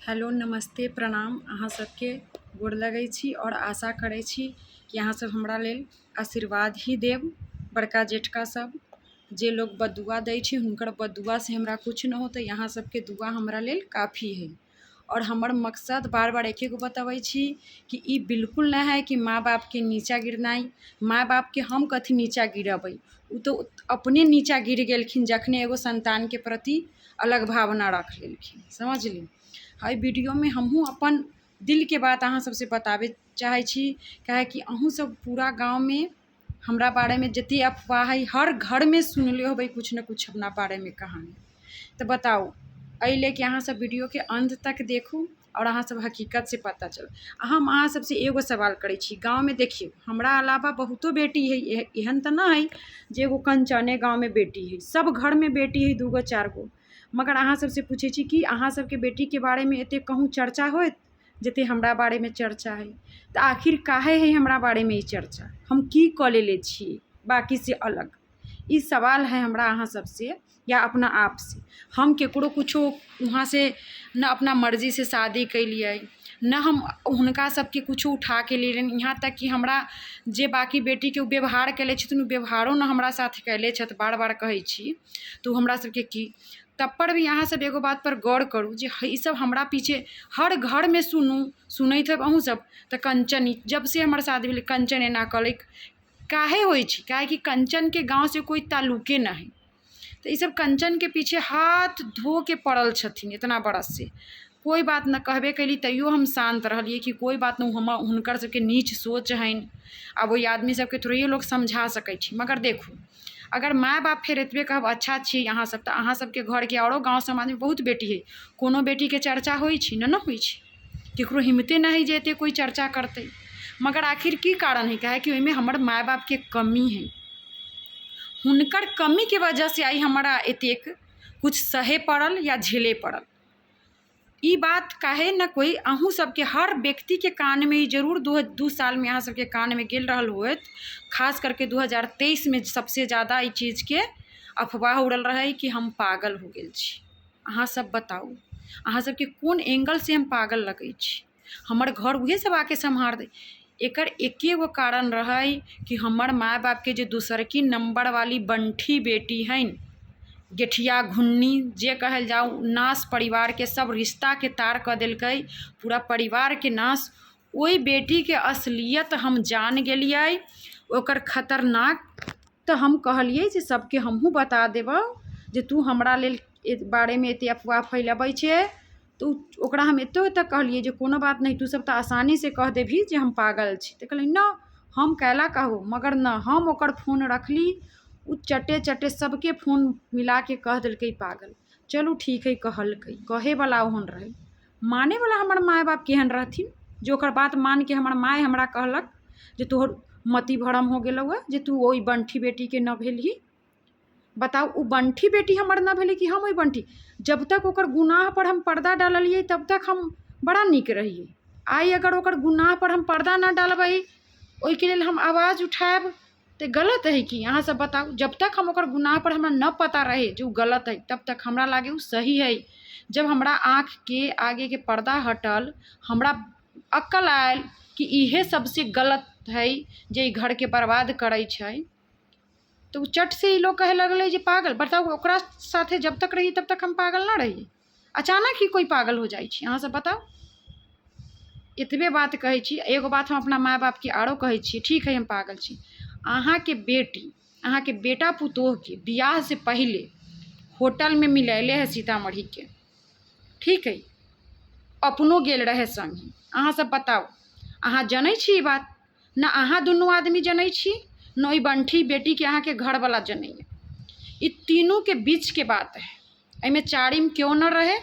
Hello नमस्ते प्रणाम। अहाँ सबके गोर लगै छी और आशा करै छी कि अहाँ सब हमरा लेल आशीर्वाद ही देब। बड़का जेठका सब जे लोग बदुआ दै छी हुनकर बदुआ से हमरा कुछ न होतै। अहाँ सबके दुआ हमरा लेल काफ़ी है। और हमर मकसद बार बार एक गो बतबै छी कि ई बिल्कुल ना है कि माँ बाप के नीचा गिरनाई। माँ बाप के हम कथी नीचा गिरबै, उ तो अपने नीचा गिर गेलखिन जखने एगो संतान के प्रति अलग भावना रख लेलखिन। समझली। हई वीडियो में हमहूँ अपन दिल के बात अहाँ सबसे बतावे चाहे छी, काहे कि अहूँ सब पूरा गाँव में हमरा बारे में जते अफवाह है हर घर में सुनले होबै कुछ न कुछ अपना बारे में कहानी। तो बताओ अइले कि अहाँ सब वीडियो के अंत तक देखू और अहाँ सब हकीकत से पता चल। हम अहाँ सबसे एगो सवाल करै छी, गाँव में देखियो हमरा अलावा बहुतो बेटी है, एहन तो ना है जे एगो कंचने गाँव में बेटी है, सब घर में बेटी है 2 गो 4 गो। मगर अहाँ सबसे पूछे छी कि अहाँ सबके बेटी के बारे में एते कहूँ चर्चा होत जते हमरा बारे में चर्चा है। तो आखिर काहे है हमरा बारे में ई चर्चा, हम की क लेले छी बाकी से अलग? ई सवाल है हमरा अहाँ सबसे या अपना आप से। हम केकरो कुछो वहाँ से न अपना मर्जी से शादी कैलिए, न हम हुनका सबके कुछो उठा के ले लेन। यहाँ तक कि हमरा जे बाकी बेटी के व्यवहार कैले छथिन उ व्यवहारो न हमरा साथ कैले छथ, बार बार कहै छी। तो हमरा सबके की तब पर भी अहाँ सब एगो बात पर गौर करू जे ई सब हमरा पीछे हर घर में सुनैत है अहूँ सब। तो कंचन जब से हमर शादी भेल कंचन एना कलक काहे होइ छी, काहे कि कंचन के गाँव से कोई ताल्लुके ना है। तो ये सब कंचन के पीछे हाथ धो के पड़ल छथिन इतना बरस से। कोई बात न कहबे कैली तैयो हम शांत रहलिए कि कोई बात न, हम हुनकर सबके नीच सोच हन। अब वही आदमी सबके थोड़े लोग समझा सकै छी। मगर देखू अगर माँ बाप फिर एतबे कहब अच्छा छी अहाँ सब, तो अहाँ सबके घर के औरो गाँव समाज में बहुत बेटी है, कोनो बेटी के चर्चा होइ छी न होइ छी, केकरो हिम्मते ना है जे एते कोई चर्चा करते। मगर आखिर की कारण है, काहे कि ओइमे हमर माँ बाप के कमी है। हुनकर कमी के वजह से आई हमारा एतेक कुछ सहे पड़ल या झेले पड़ल। ई बात काहे न कोई अहूँ सबके हर व्यक्ति के कान में जरूर 2 साल में अहाँ सबके कान में गेल रहल होत। खास करके 2023 में सबसे ज़्यादा ई चीज़ के अफवाह उड़ल रहे कि हम पागल हो गेल छी। अहाँ सब बताऊ अहाँ सबके कौन एंगल से हम पागल लगै छी? हमर घर उहे सब आके सम्हार दे। एकर एके गो कारण रहे कि हमर माँ बाप के जो दूसरकी नंबर वाली बंठी बेटी हन, गेठिया घुन्नी जे कहल जाओ, नाश परिवार के सब रिश्ता के तार क देलकै, पूरा परिवार के नाश। ओई बेटी के असलियत हम जान गेलिए, ओकर खतरनाक। तो हम कहलिए जे सबके हमहूँ बता देबौ जे तू हमरा लेल बारे में एते अफवाह फैलाबै छे। तो ओकरा हम एतो तक कहलिए जे कोनो बात नहीं, तू सब तो आसानी से कह देभी जे हम पागल छी। तो कहले न हम कैला कहू, मगर न हम ओकर फोन रखली। उ चटे चटे सबके फोन मिला के कह दिलकै पागल। चलू ठीक है कहलकै, कहे वाला ओहन रहे, माने वाला हमर माँ बाप केहन रहथिन जो ओकर बात मान के हमर माँ हमरा कहलक जे तोहर मति भरम हो गेलौ है जे तू ओई बंठी बेटी के न भेलही। बताओ उ बंठी बेटी हमर न भेली कि हम ओई बंठी। जब तक ओकर गुनाह पर हम पर्दा डाललिए तब तक हम बड़ा निक रहिए। आई अगर ओकर गुनाह पर हम पर्दा ना डालबै, ओई के लेल हम आवाज़ उठाएब तो गलत है कि? अहाँ सब बताओ। जब तक हम ओकर गुनाह पर हमरा न पता रहे जो गलत है तब तक हमरा लागे उ सही है। जब हमरा आँख के आगे के पर्दा हटल, हमरा अक्ल आयल कि इहे सबसे गलत है जे घर के बर्बाद करै छै, तो चट से ही लोग कहे लगले जे पागल। बताओ ओकरा साथे जब तक रही तब तक हम पागल ना रही, अचानक ही कोई पागल हो जाए छी? अहाँ सब बताओ। इतबे बात कहै छी। एगो बात हम अपना माँ बाप के आरो कहै छी, ठीक है हम पागल छी। अहाँ के बेटी, अहाँ के बेटा पुतोह के बियाह से पहले होटल में मिलैले है सीतामढ़ी के, ठीक है, अपनो गेल रहे संगे। अहाँ सब बताओ, अहाँ जनै छी ई बात? ना अहाँ दुनू आदमी जनै छी, न ई बंठी बेटी के अहाँ के घर वाला जनैए। ई तीनों के बीच के बात है, एमे चारिम क्यों न रहे।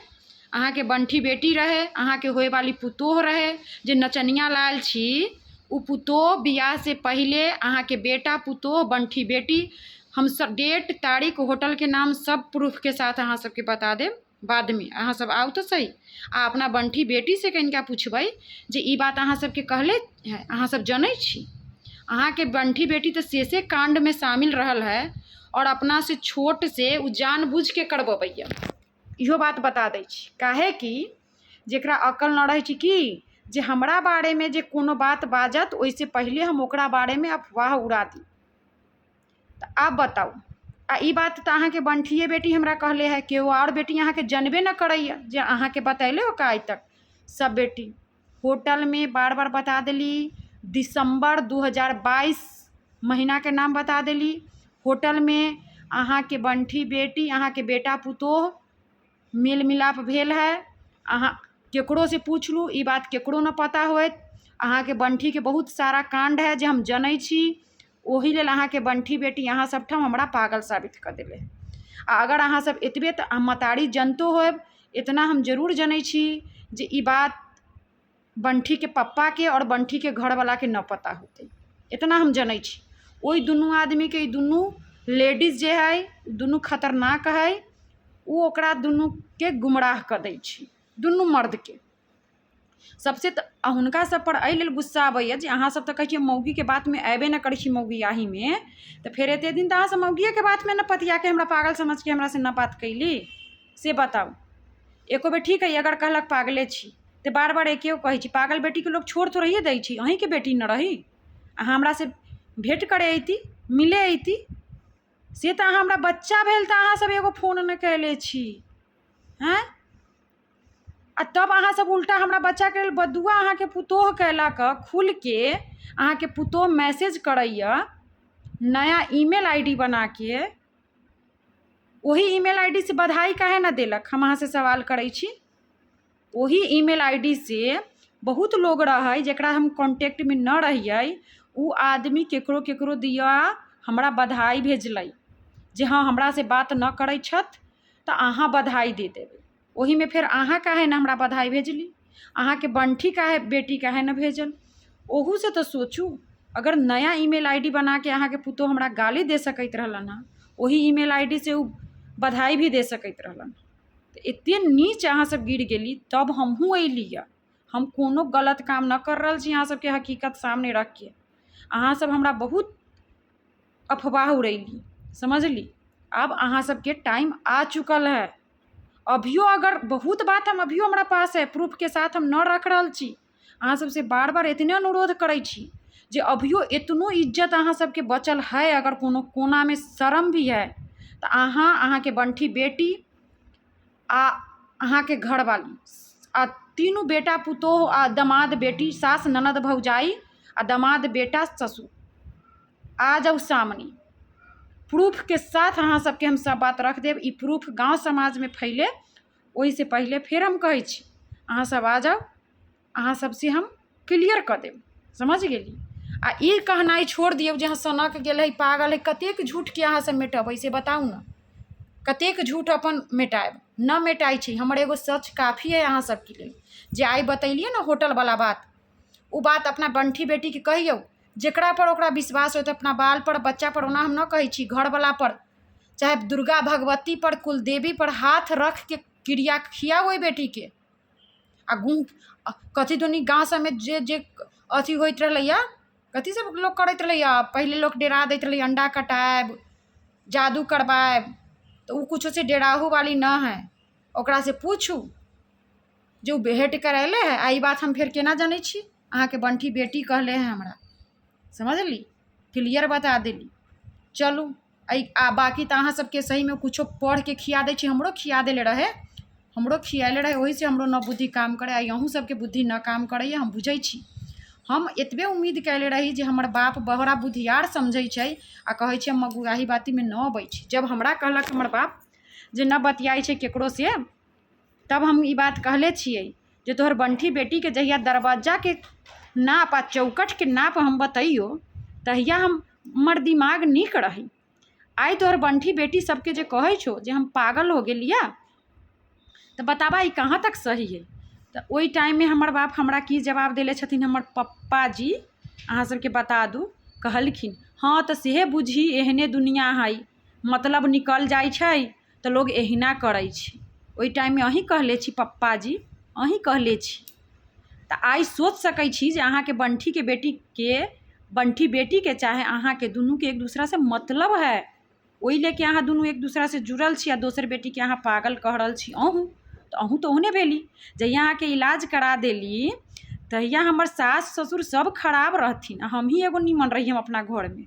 अहाँ के बंठी बेटी रहे, अहाँ के होए वाली पुतोह रहे जे नचनिया लाल छी। उ पुतोह बियाह से पहले अहाँ के बेटा पुतोह बंठी बेटी, हम सब डेट तारीख होटल के नाम सब प्रूफ के साथ अहाँ सबके बता देब बाद में। अहाँ सब आउ तो सही, आ अपना बंठी बेटी से कनिका पूछबै जे ई बात अहाँ सबके कहले है, अहाँ सब जनै छी? अहाँ के बंठी बेटी तो शेषे कांड में शामिल रहल है और अपना से छोट से उ जानबूझ के करबबैया। इहो बात बता दै छी, काहे कि जेकरा अकल न रहे छी कि जे हमरा बारे में जे कोनो बात बाजत ओइसे पहले हम ओकरा बारे में अफवाह उड़ा दी। तो आप बताऊ, आ ई बात तो अहाँ के बंठिए बेटी हमरा कहले है, केओ और बेटी अहाँ के जनबे न करैया जे अहाँ के बतैले हो का आज तक। सब बेटी होटल में बार बार बता देली, दिसंबर 2022 महीना के नाम बता देली। होटल में अहाँ के बंठी बेटी, अहाँ के बेटा पुतोह मेल मिलाप भेल है। अहाँ केकरो से पूछ लू, ई बात केकरो न पता होत। अहाँ के बंठी के बहुत सारा कांड है जे हम जनै छी, ओही लेल अहाँ के बंठी बेटी अहाँ सब ठाम हमरा पागल साबित कर देले। आ अगर अहाँ सब एतबे तो मतारी जनतो होब, इतना हम जरूर जनै छी जे ई बात बंठी के पप्पा के और बंठी के घर वाला के न पता होते, इतना हम जनै छी। ओई दुनू आदमी के, दुनू लेडीज जे है दुनू खतरनाक है, वो ओकरा दुनू के गुमराह कर दै छी, दुनू मर्द के। सबसे तो हुनका सब पर एहि लेल गुस्सा आबैया जे अहाँ सब तो कहै छियै मौगी के बात में अयबे न करै छी मौगी आही में, तो फिर एते दिन तो अहाँ सब मौगिए के बात में न पतिया के हमरा पागल समझ के हमरा से न बात कैली। से बताऊ, एको बेर ठीक है अगर कहलक पागले छी तो बार बार एके कहै छी, पागल बेटी के लोग छोड़ थोड़िए दै छी, अहीं के बेटी न रही। अहाँ हमरा से भेंट करे अयती, मिले अयती, से तो अहाँ हमरा बच्चा भेल तो अहाँ सब एगो फोन न कैले छी हैं। आ तब अहाँ सब उल्टा हमरा बच्चा के बदुआ अहाँ के पुतोह कैलक, खुल के अहाँ के पुतोह मैसेज करैया नया ईमेल आईडी बना के, वही ईमेल आईडी से बधाई काहे न देलक, हम अहाँ से सवाल करै छी। वही ईमेल आईडी से बहुत लोग रहे जेकरा हम कांटेक्ट में न रहिए, उ आदमी केकरो केकरो दिया हमरा बधाई भेजलै जे हाँ हमरा से बात न करै छथ तो अहाँ बधाई दे देबै। वही में फिर अहाँ काहे न हमरा बधाई भेजली, अहाँ के बंठी काहे बेटी काहे न भेजल। ओहू से तो सोचू, अगर नया ईमेल आईडी बना के अहाँ के पुतोह हमरा गाली दे सकैत रहलन हँ, वही ईमेल आईडी से उ बधाई भी दे सकैत रहलन। तो एते नीच अहाँ सब गिर गेली, तब हमहूँ अयली। हम कोनो गलत काम न कर रहल छी, अहाँ सबके हकीकत सामने रख के अहाँ सब हमरा बहुत अफवाह उड़ैली, समझली। अब अहाँ सबके टाइम आ चुकल है। अभियो अगर बहुत बात हम अभियो हमरा पास है, प्रूफ के साथ हम न रख रहल छी। अहाँ सबसे बार बार इतने अनुरोध करै छी जे अभियो इतनो इज्जत अहाँ सबके बचल है, अगर कोनो कोना में शर्म भी है तो अहाँ के बंठी बेटी आ अहाँ के घरवाली आ तीनों बेटा पुतोह आ दामाद बेटी, सास ननद भौजाई आ दामाद बेटा ससुर आ जाओ सामने, प्रूफ के साथ अहाँ सबके हम सब बात रख देब। ई प्रूफ गांव समाज में फैले वही से पहले फिर हम कहै छी अहाँ सब आ जाओ, अहाँ सबसे हम क्लियर कर देब, समझ गेली। आ ई कहनाई छोड़ दियौ जे हाँ सनक गेल है, पागल है, कतेक झूठ के अहाँ सब मेटबै से बताऊ न, कतेक झूठ अपन मेटाएब, न मेटाई छी। हमर एगो सच काफ़ी है अहाँ सबके लेल, जे आई बतैलिए न होटल वाला बात, उ बात अपना बंठी बेटी के कहियौ, जेकरा पर ओकरा विश्वास हो तो अपना बाल पर बच्चा पर, ओना हम न कहै छी, घर वाला पर चाहे दुर्गा भगवती पर कुलदेवी पर हाथ रख के क्रिया खियाओ ओहि बेटी के। आ कथी दोनी गाँव सब में जे जे अथी होइत रहलैया, कथी सब लोग करैत रहलैया, पहले लोग डेरा दैत रहलै अंडा कटाएब, जादू करवाएब, तो उ कुछो से डेराहू वाली न है। ओकरा से पूछू जो भेंट करैले है। आई बात हम फिर केना जानै छी, अहाँ के बंठी बेटी कहले है हमरा, समझली, क्लियर बता देली। चलू बाकी तो अहाँ सबके सही में कुछो पढ़ के खिया दै छी, हमरो खिया देले रहे, हमरो खियाले रहे, वही से हमरो न बुद्धि काम करे, आई अहूँ सबके बुद्धि न काम करैया, हम बुझै छी। हम एतबे उम्मीद कैले रही जे हमर बाप बहरा बुद्धियार समझै छै आ कहै छै हम मगुआही बाती में न अबै छी। जब हमरा कहलक हमर बाप जे न बतियाई छै केकरो से, तब हम ई बात कहले छियै जे तोहर बंठी बेटी के जहिया दरवाजा के नाप आ चौकट के नाप हम बतैयो, तहिया हमर दिमाग नीक रही। आई तोहर बंठी बेटी सबके जे कहै छो जे हम पागल हो गेलिया, तो बताबा ई कहाँ तक सही है। तो ओई टाइम में हमर बाप हमरा की जवाब देले छथिन, हमर पप्पा जी अहाँ सबके बता दू, कहलखिन हाँ तो सेहे बुझी एहने दुनिया है, मतलब निकल जाइ छै तो लोग एहिना करै छै। ओई टाइम में अहीं कहले छी पप्पा जी, अहीं कहले छी। तो आई सोच सकै छी जे अहाँ के बंठी बेटी के चाहे अहाँ के दुनू के एक दूसरा से मतलब है, ओई लेके अहाँ दुनू एक दूसरा से जुड़ल छी आ दोसर बेटी के अहाँ पागल कह रहल छी। अहूँ तो अहूँ तो ओहने भेली। जहिया अहाँके इलाज करा देली तहिया हमर सास ससुर सब खराब रहथिन, हम ही एगो निमन रही हम अपना घरमे।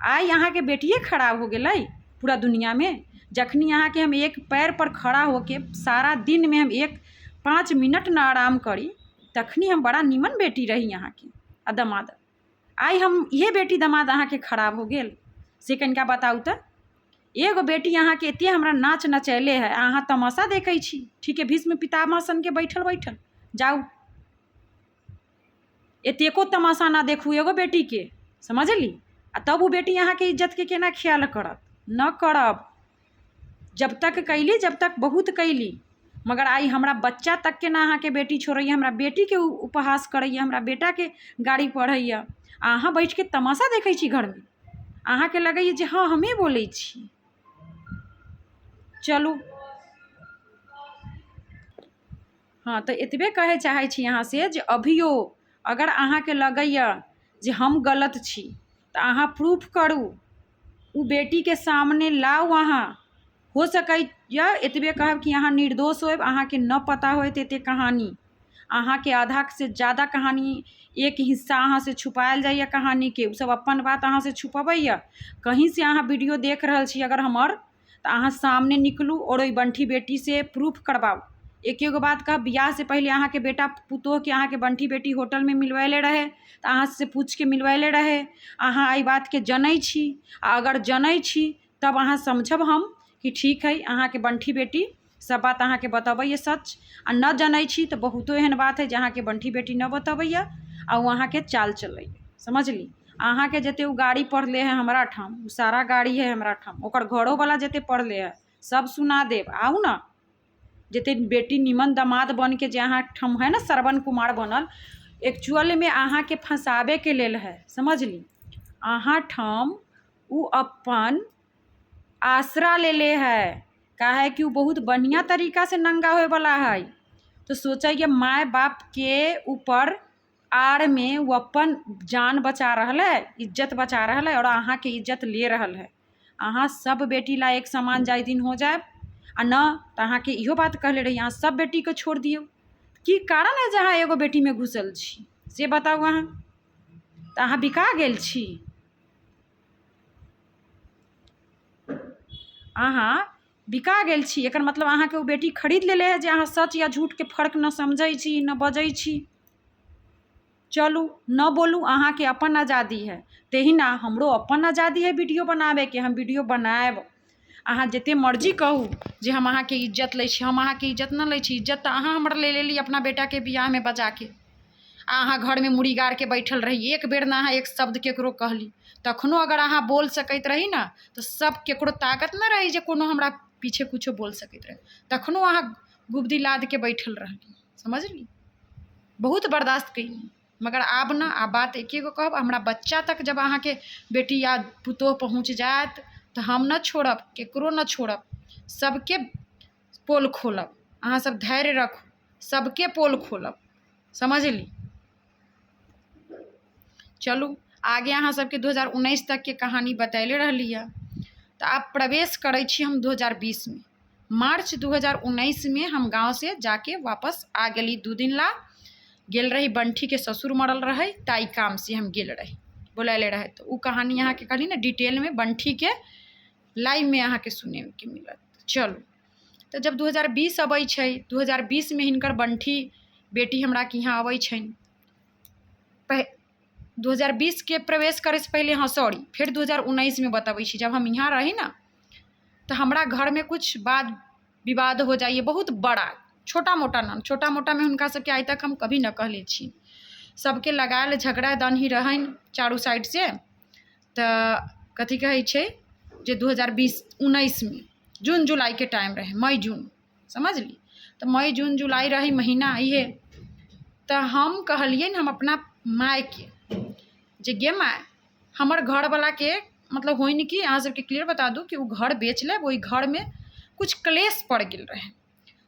आई अहाँके बेटिए खराब हो गेलै पूरा दुनिया में। जखनी अहाँके हम एक पैर पर खड़ा होके सारा दिन में हम 5 मिनट न आराम करी, तखनी हम बड़ा निमन बेटी रही अहाँके आ दमाद। आई हम ये बेटी दमाद अहाँके खराब हो गेल से कनिका बताउ तऽ। एगो बेटी अहाँके एते हमरा नाच नचैले है, अहाँ तमाशा देखै छी। ठीक है, भीष्म पितामह सन के बैठल बैठल जाउ, एतेको तमाशा ना देखू एगो बेटी के, समझली। आ तब वो बेटी अहाँके इज्जत के केना ख्याल करत? न करब। जब तक कैली जब तक बहुत कैली, मगर आई हमरा बच्चा तक के ना अहाँके बेटी छोड़ैया, हमरा बेटी के उपहास करैया, हमरा बेटा के गाड़ी पढ़ैया। अहाँ बैठ के तमाशा देखै छी घर में, अहाँके लगैया जे हाँ हमें बोलै छी। चलू, हाँ तो एतबे कहे चाहे छी अहाँ से जे अभियो अगर अहाँके लगैया जे हम गलत छी तो अहाँ प्रूफ करू, उ बेटी के सामने लाउ। अहाँ हो सकैया एतबे कहब कि अहाँ निर्दोष होब, अहाँके न पता होत एते कहानी, अहाँके आधा से ज़्यादा कहानी एक हिस्सा अहाँ से छुपायल जाइए कहानी के, उ सब अपन बात अहाँ से छुपबैया। कहीं से अहाँ वीडियो देख रहल छी अगर हमर, तो अहाँ सामने निकलू और ओई बंठी बेटी से प्रूफ करवाओ। एकेगो बात कहब, बियाह से पहले अहाँके बेटा पुतोह के अहाँके बंठी बेटी होटल में मिलवैले रहे, तो अहाँ से पूछ के मिलवैले रहे। अहाँ एहि बात के जनै छी, अगर जनै छी तब अहाँ समझब हम कि ठीक है अहाँके बंठी बेटी सब बात अहाँके बतबैया सच। आ न जनै छी तो बहुतो एहन बात है जे अहाँके बंठी बेटी न बतबैया आ वो अहाँके चाल चलैया, समझली। अहाँके जते उ गाड़ी पढ़ले है हमरा ठाम, उ सारा गाड़ी है हमरा ठाम, ओकर घरो वाला जते पढ़ले है सब सुना देब। आउ ना, जते बेटी निमन दामाद बन के जे अहाँ ठाम है ना श्रवण कुमार बनल, एक्चुअल में अहाँके फंसाबे के लेल है, समझली। अहाँ ठाम उ अपन आसरा ले ले है, काहे कि उ बहुत बढ़िया तरीका से नंगा होए वाला है। तो सोचिए माँ बाप के ऊपर आड़ में वो अपन जान बचा रहल है, इज्जत बचा रहल है, और अहाँ के इज्जत ले रहल है। अहाँ सब बेटी ला एक समान जाय दिन हो जाए, आ न तो अहाँ के इहो बात कहले रही अहाँ सब बेटी को छोड़ दियो। की कारण है जहाँ एगो बेटी में घुसल छी से बताऊ। अहाँ तो अहाँ बिका गेल छी, अहाँ बिका गेल छी। एकर मतलब अहाँके वो बेटी खरीद लेले है जे अहाँ सच या झूठ के फर्क न समझै छी, न बजै छी। चलू न बोलू, अहाँके अपन आज़ादी है, तेही ना हमरो अपन आज़ादी है वीडियो बनावे के, हम वीडियो बनाएब। अहाँ जते मर्जी कहू जे हम अहाँके इज्जत लै छी, हम अहाँके इज्जत न लै छी। इज्जत तो अहाँ हमरा ले लेली अपना बेटा के बियाह में बजा के। अहाँ घर में मुड़ी गाड़ के बैठल रही, एक बेर ना अहाँ एक शब्द केकरो कहली। तखनो अगर अहाँ बोल सकैत रही ना तो सब केकरो ताकत न रही जे कोनो हमरा पीछे कुछो बोल सकैत रहे, तखनो अहाँ गुबदी लाद के बैठल रहली, समझली। बहुत बर्दाश्त कैली, मगर आब ना, आ बात एकेगो कहब, हमरा बच्चा तक जब अहाँके बेटी या पुतोह पहुँच जात तो हम न छोड़ब, केकरो न छोड़ब, सबके पोल खोलब। अहाँ सब धैर्य रखू, सबके पोल खोलब, समझली। चलू आगे अहाँ सबके 2019 तक के कहानी बतैले रहली है। तो आप प्रवेश करै छी हम 2020 में। मार्च 2019 में हम गाँव से जाके वापस आ गेली। 2 दिन ला गेल रही, बंठी के ससुर मरल रहे, ताई काम से हम गेल रही, बोलैले रहे। तो उ कहानी यहाँ के कहली ना डिटेल में बंठी के लाइव में अहाँ के सुने के मिलत। चलू, तो जब 2020 अबै छै, 2020 में हिनकर बंठी बेटी हमरा के यहाँ अबै छनि। 2020 के प्रवेश करे से पहले, हाँ सॉरी, फिर 2019 में बताबै छी। जब हम यहाँ रही ना तो हमरा घर में कुछ वाद विवाद हो जाइए, बहुत बड़ा, छोटा मोटा ना, छोटा मोटा में हुनका सबके आइ तक हम कभी न कहले छी। सबके लगायल झगड़ा दन ही रहन चारू साइड से। तो कथी कहै छै जे 2020-19 में जून जुलाई के टाइम रहे, मई जून, समझली। तो मई जून जुलाई रही महीना इहे। तो हम कहलिए हम अपना माय के जे गे माय, हमर घर वाला के मतलब होइन कि अहाँ सबके क्लियर बता दूँ कि वो घर बेच ले, वही घर में कुछ क्लेश पड़ गेल रहे।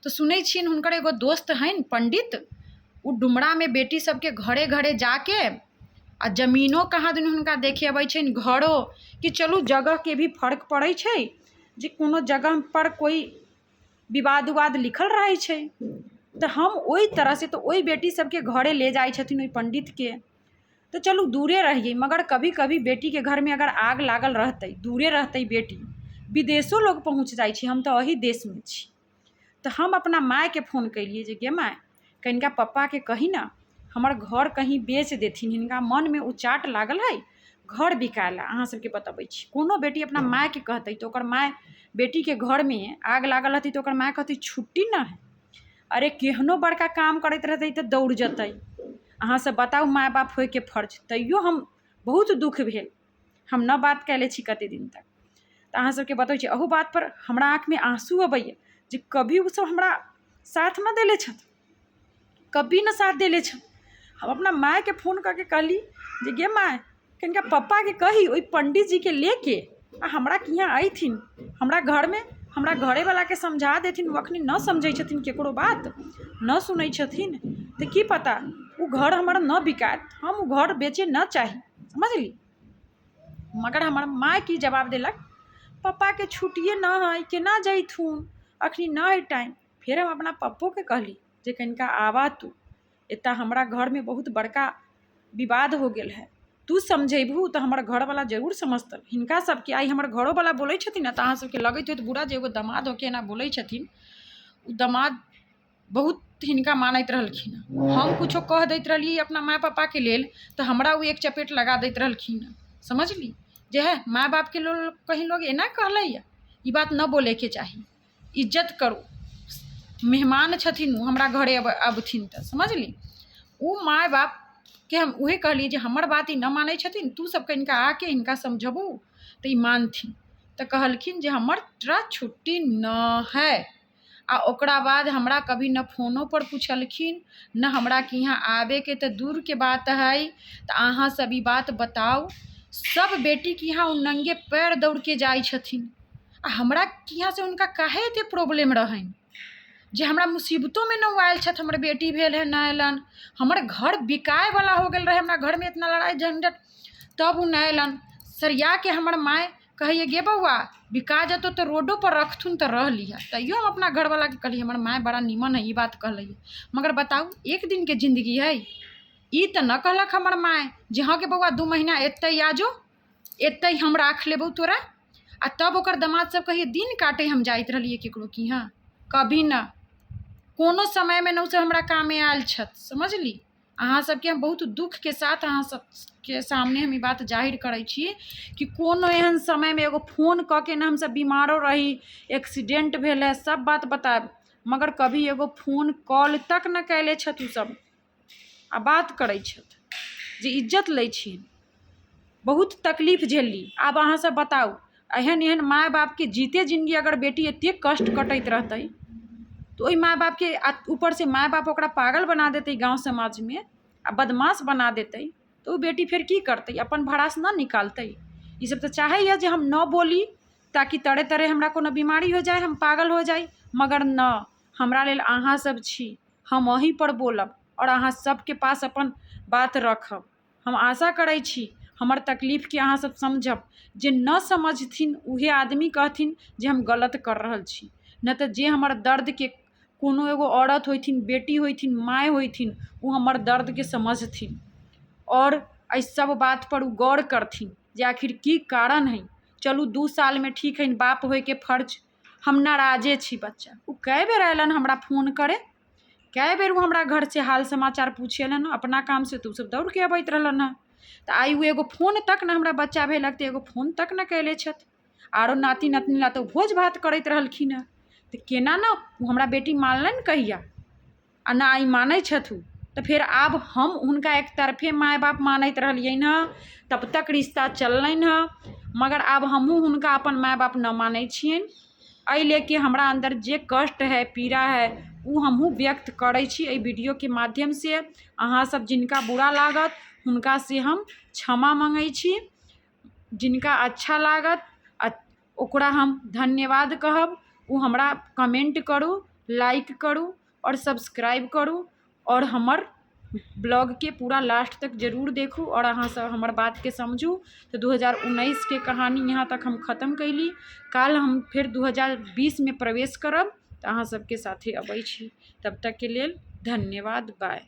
तो सुनै छियनि हुनकर एगो दोस्त हन पंडित, वो डुमरा में बेटी सबके घरे घरे जाके आ जमीनो कहाँ दिन हुनका देखे अबै छनि, घरो। कि चलू जगह के भी फर्क पड़ै छै, जे कोनो जगह पर कोई विवाद उवाद लिखल रहै छै। तो हम ओहि तरह से तो ओहि बेटी सबके घरे ले जाइ छथिन ओहि पंडित के, तो चलू दूरे रहिए, मगर कभी कभी बेटी के घर में अगर आग लागल रहते, दूरे रहते बेटी, विदेशो लोग पहुँच जाइ छी, हम तो अही देश में छी। तो हम अपना माय के फोन कैलिए जे गे माय, कनिका पप्पा के कही ना हमर घर कहीं बेच देथिन, हिनका मन में उचाट लागल है घर बिकायला। अहाँ सबके बतबै छी, कोनो बेटी अपना माय के कहते तो ओकर माय, बेटी के घर में आग लागल रहती तो ओकर माय कहती छुट्टी ना है, अरे केहनो बड़का काम करते रहते तो दौड़ जतै। अहाँ सब बताउ माय बाप होय के फर्ज। तैयो हम बहुत दुख भेल, हम न बात कैले छी कते दिन तक। तो अहाँ सबके बतबै छी, अहू बात पर हमरा आँख में आंसू अबैया जे कभी उ सब हमरा साथ न देले छथ, कभी न साथ देले छथ। हम अपना माय के फोन करके कहली जे गे माय, कनिका पप्पा के कही ओहि पंडित जी के लेके आ हमरा किहाँ अइथिन, हमरा घर में हमरा घरे वाला के समझा देथिन। वो अखनी न समझै छथिन, केकरो बात न सुनै छथिन, तो की पता वो घर हमारा न बिकात, हम वो घर बेचे न चाही, समझली। मगर हमार माय की जवाब देलक, पप्पा के छुट्टिए न है, केना जैथुन, अखनी न है टाइम। फिर हम अपना पप्पो के कहली जे कनिका आवा तू, एता हमरा घर में बहुत बड़का विवाद हो गेल है, तू समझेबू तो हमार घर वाला जरूर समझतल। हिनका सबके आई हमार घरों वाला बोले छथिन, तो अहाँ सबके लगैत हो तो बुरा जे एगो दामाद होके ना बोले छथिन, उ दामाद बहुत हिनका मानैत रहलखिन। हम कुछो कह दैत रहलिए अपना माँ पापा के लेल तो हमरा वो एक चपेट लगा दैत रहलखिन, समझली। जे है माँ बाप के लोग कहीं लोग एना कहलैया, ई बात न बोले के चाही, इज्जत करू, मेहमान छथिन उ हमरा घरे अबथिन तो, समझली। उ माँ बाप के हम उहे कहली जे हमर बात ई न मानै छथिन, तू सब कनिका आके इनका समझबू तो ई मानथिन। तो कहलखिन जे हमर तोरा छुट्टी न है। आ ओकरा बाद हमरा कभी न फोनो पर पूछलखिन, न हमरा के यहाँ आवे के तो दूर के बात है। तो अहाँ सब ई बात बताओ, सब बेटी के यहाँ नंगे पैर दौड़ के जाइ छथिन, आ हमरा के यहाँ से उनका काहे एते प्रॉब्लम रहन जे हमरा मुसीबतों में न आयल छथ। हमर बेटी भेल है न अयलन, हमर घर बिकाए वाला हो गेल रहे, हमरा घर में इतना लड़ाई झंझट, तब उ न अयलन। सरिया के हमर माय कहिए गे बउआ बिका जतो तो रोडो पर रखथुन तो रह लिया। तैयो हम अपना घर वाला के कहली हमर माय बड़ा निमन है, ई बात कहलै। मगर बताऊ एक दिन के जिंदगी है, ई तो न कहलक हमर माय जे हाँ के बउआ 2 महीना एतै आजो, एतै हम राख लेबौ तोरा। आ तब ओकर दामाद सब कहिए दिन काटे हम जाइत रहलिए केकरो की, हाँ कभी न कोनो समय में न से हमरा कामे आयल छथ, समझली। अहाँ सबके हम बहुत दुख के साथ अहाँ सबके सामने हम ई बात जाहिर करै छी कि कोनो एहन समय में एगो फोन क के न हम सब बीमारो रही, एक्सीडेंट भेल है, सब बात बताब, मगर कभी एगो फोन कॉल तक न कैले छथ उ सब। आ बात करै छथ जे इज्जत लै छी, बहुत तकलीफ झेलली। आब अहाँ सब बताऊ, एहन एहन माय बाप के जीते जिंदगी अगर बेटी एते कष्ट कटैत रहतै, तो ओहि माँ बाप के ऊपर से माँ बाप ओकरा पागल बना देते गांव समाज में, आ बदमाश बना देते, तो बेटी फिर की करते, अपन भड़ास न निकालते। ये सब तो चाहे जे हम न बोली ताकि तड़े तड़े हमरा कोनो बीमारी हो जाए, हम पागल हो जाए, मगर न, हमरा लेल अहाँ सब छी, हम वहीं पर बोलब और अहाँ सबके पास अपन बात रखब। हम आशा करै छी हमर तकलीफ के अहाँ सब समझब, जे न समझथिन उहे आदमी कहथिन जे हम गलत कर रहल छी, न तो जे हमर दर्द के कोनो एगो औरत होइथिन, बेटी होइथिन, माय होइथिन, उ हमर दर्द के समझथिन और एहि सब बात पर उ गौर करथिन जे आखिर की कारण है। चलू 2 साल में ठीक है, बाप होए के फर्ज, हम नाराजे छी। बच्चा उ कई बेर अयलन हमरा फोन करे, कई बेर उ हमरा घर से हाल समाचार पूछेलन, अपना काम से तो सब दौड़ के अबैत रहलन है। तो आई उ एगो फोन तक न हमरा बच्चा भेलक तो एगो फोन तक न कैले छथ। आरो नाती नतनी ला तो भोज भात करैत रहलखिन है, तो केना न हमरा बेटी मानलन कहिया, आ ना आई मानै छथु। तो फिर आब हम हुनका एक तरफे माय बाप मानैत रहलियै न, तब तक रिश्ता चललन है, मगर आब हमहूँ हुनका अपन माय बाप न मानै छियनि। एहि लेके हमरा अंदर जे कष्ट है, पीड़ा है, उ हमहूँ व्यक्त करै छी एहि वीडियो के माध्यम से। अहाँ सब जिनका बुरा लागत हुनका से हम क्षमा मांगै छी, जिनका अच्छा लागत ओकरा हम धन्यवाद कहब। उ हमरा कमेंट करू, लाइक करू और सब्सक्राइब करू, और हमर ब्लॉग के पूरा लास्ट तक जरूर देखू और अहाँ सब हमर बात के समझू। तो 2019 के कहानी यहाँ तक हम ख़त्म कैली, काल हम फिर 2020 में प्रवेश करब। तऽ अहाँ सबके साथे अबै छी। तब तक के लेल धन्यवाद, बाय।